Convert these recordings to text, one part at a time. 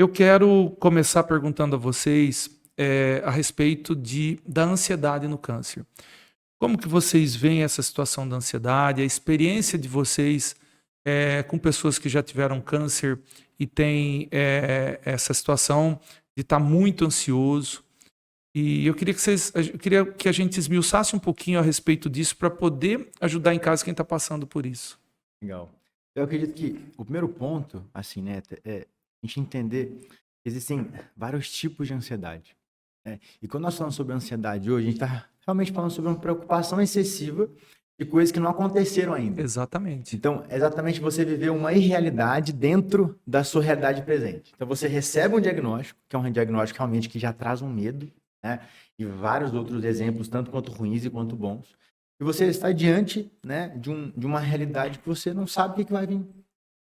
Eu quero começar perguntando a vocês a respeito da ansiedade no câncer. Como que vocês veem essa situação da ansiedade, a experiência de vocês com pessoas que já tiveram câncer e têm essa situação de estar muito ansioso? E eu queria que a gente esmiuçasse um pouquinho a respeito disso para poder ajudar em casa quem está passando por isso. Legal. Eu acredito que o primeiro ponto, assim, né, é a gente entender que existem vários tipos de ansiedade, né? E quando nós falamos sobre ansiedade hoje, a gente está realmente falando sobre uma preocupação excessiva de coisas que não aconteceram ainda. Exatamente. Então, é exatamente você viver uma irrealidade dentro da sua realidade presente. Então, você recebe um diagnóstico, que é um diagnóstico realmente que já traz um medo, né? E vários outros exemplos, tanto quanto ruins e quanto bons. E você está diante, né, de uma realidade que você não sabe o que vai vir,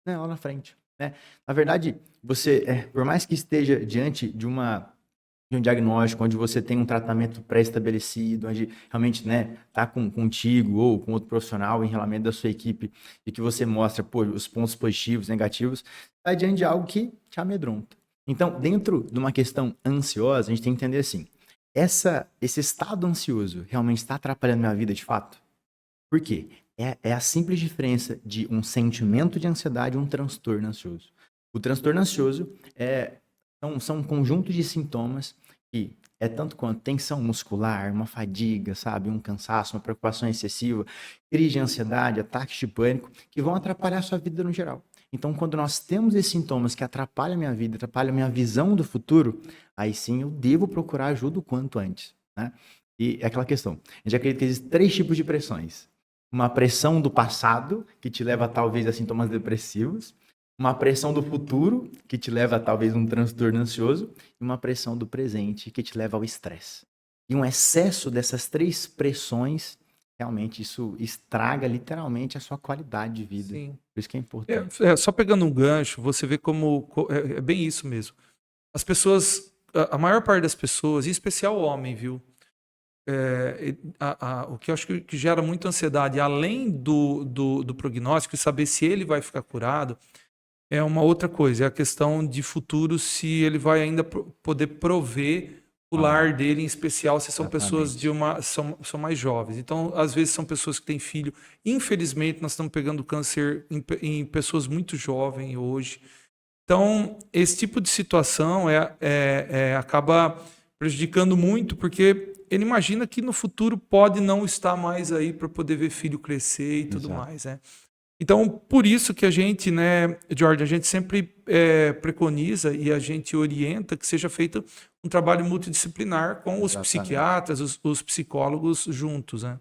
né, lá na frente, né? Na verdade, você, por mais que esteja diante de um diagnóstico, onde você tem um tratamento pré-estabelecido, onde realmente, né, tá contigo ou com outro profissional em relação da sua equipe e que você mostra, pô, os pontos positivos, negativos, está diante de algo que te amedronta. Então, dentro de uma questão ansiosa, a gente tem que entender assim, esse estado ansioso realmente está atrapalhando minha vida de fato? Por quê? É a simples diferença de um sentimento de ansiedade e um transtorno ansioso. O transtorno ansioso são um conjunto de sintomas que é tanto quanto tensão muscular, uma fadiga, sabe, um cansaço, uma preocupação excessiva, crise de ansiedade, ataques de pânico, que vão atrapalhar a sua vida no geral. Então, quando nós temos esses sintomas que atrapalham a minha vida, atrapalham a minha visão do futuro, aí sim eu devo procurar ajuda o quanto antes, né? E é aquela questão. A gente acredita que existem 3 tipos de pressões. Uma pressão do passado, que te leva talvez a sintomas depressivos, uma pressão do futuro, que te leva a talvez um transtorno ansioso, e uma pressão do presente, que te leva ao estresse. E um excesso dessas 3 pressões, realmente isso estraga literalmente a sua qualidade de vida. Sim. Por isso que é importante. Só pegando um gancho, você vê como é bem isso mesmo. As pessoas, a maior parte das pessoas, em especial o homem, viu? O que eu acho que gera muita ansiedade, além do prognóstico e saber se ele vai ficar curado, é uma outra coisa, é a questão de futuro, se ele vai ainda poder prover o lar dele, em especial se são pessoas são mais jovens. Então, às vezes são pessoas que têm filho. Infelizmente, nós estamos pegando câncer em pessoas muito jovens hoje. Então, esse tipo de situação acaba prejudicando muito, porque ele imagina que no futuro pode não estar mais aí para poder ver filho crescer e tudo Exato. mais, né? Então, por isso que a gente, né, George, a gente sempre preconiza e a gente orienta que seja feito um trabalho multidisciplinar com os Exatamente. psiquiatras, os psicólogos juntos, né?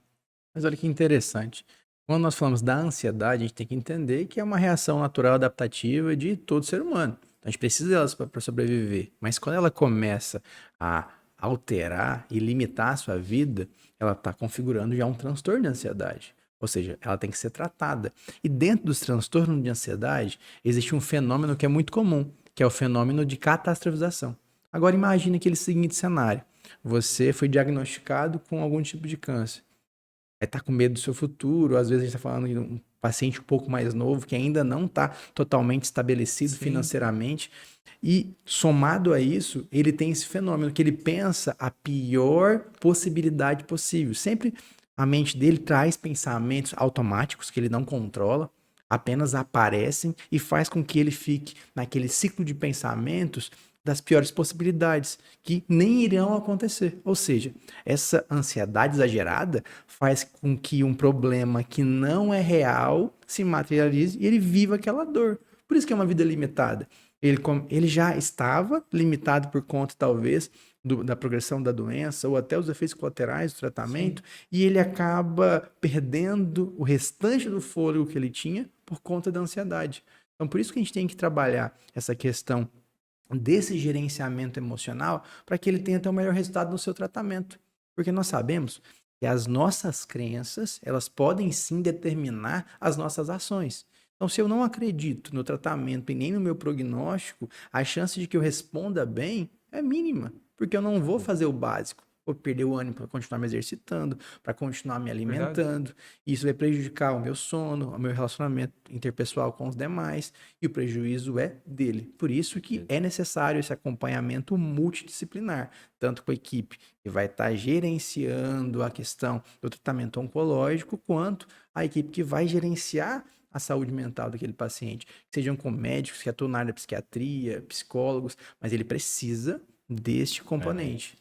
Mas olha que interessante. Quando nós falamos da ansiedade, a gente tem que entender que é uma reação natural adaptativa de todo ser humano. Então, a gente precisa delas para sobreviver. Mas quando ela começa a alterar e limitar a sua vida, ela está configurando já um transtorno de ansiedade. Ou seja, ela tem que ser tratada. E dentro dos transtornos de ansiedade, existe um fenômeno que é muito comum, que é o fenômeno de catastrofização. Agora imagine aquele seguinte cenário. Você foi diagnosticado com algum tipo de câncer. Tá com medo do seu futuro, às vezes a gente está falando de um paciente um pouco mais novo que ainda não está totalmente estabelecido Sim. financeiramente. E somado a isso, ele tem esse fenômeno que ele pensa a pior possibilidade possível. Sempre a mente dele traz pensamentos automáticos que ele não controla, apenas aparecem e faz com que ele fique naquele ciclo de pensamentos das piores possibilidades, que nem irão acontecer. Ou seja, essa ansiedade exagerada faz com que um problema que não é real se materialize e ele viva aquela dor. Por isso que é uma vida limitada. Ele já estava limitado por conta, talvez, da progressão da doença ou até os efeitos colaterais do tratamento, e ele acaba perdendo o restante do fôlego que ele tinha por conta da ansiedade. Então, por isso que a gente tem que trabalhar essa questão desse gerenciamento emocional para que ele tenha até o melhor resultado no seu tratamento. Porque nós sabemos que as nossas crenças, elas podem sim determinar as nossas ações. Então, se eu não acredito no tratamento e nem no meu prognóstico, a chance de que eu responda bem é mínima, porque eu não vou fazer o básico. vou perder o ânimo para continuar me exercitando, para continuar me alimentando. Isso vai prejudicar o meu sono, o meu relacionamento interpessoal com os demais, e o prejuízo é dele. Por isso que é necessário esse acompanhamento multidisciplinar, tanto com a equipe que vai estar gerenciando a questão do tratamento oncológico, quanto a equipe que vai gerenciar a saúde mental daquele paciente, sejam com médicos que atuam na área da psiquiatria, psicólogos, mas ele precisa deste componente.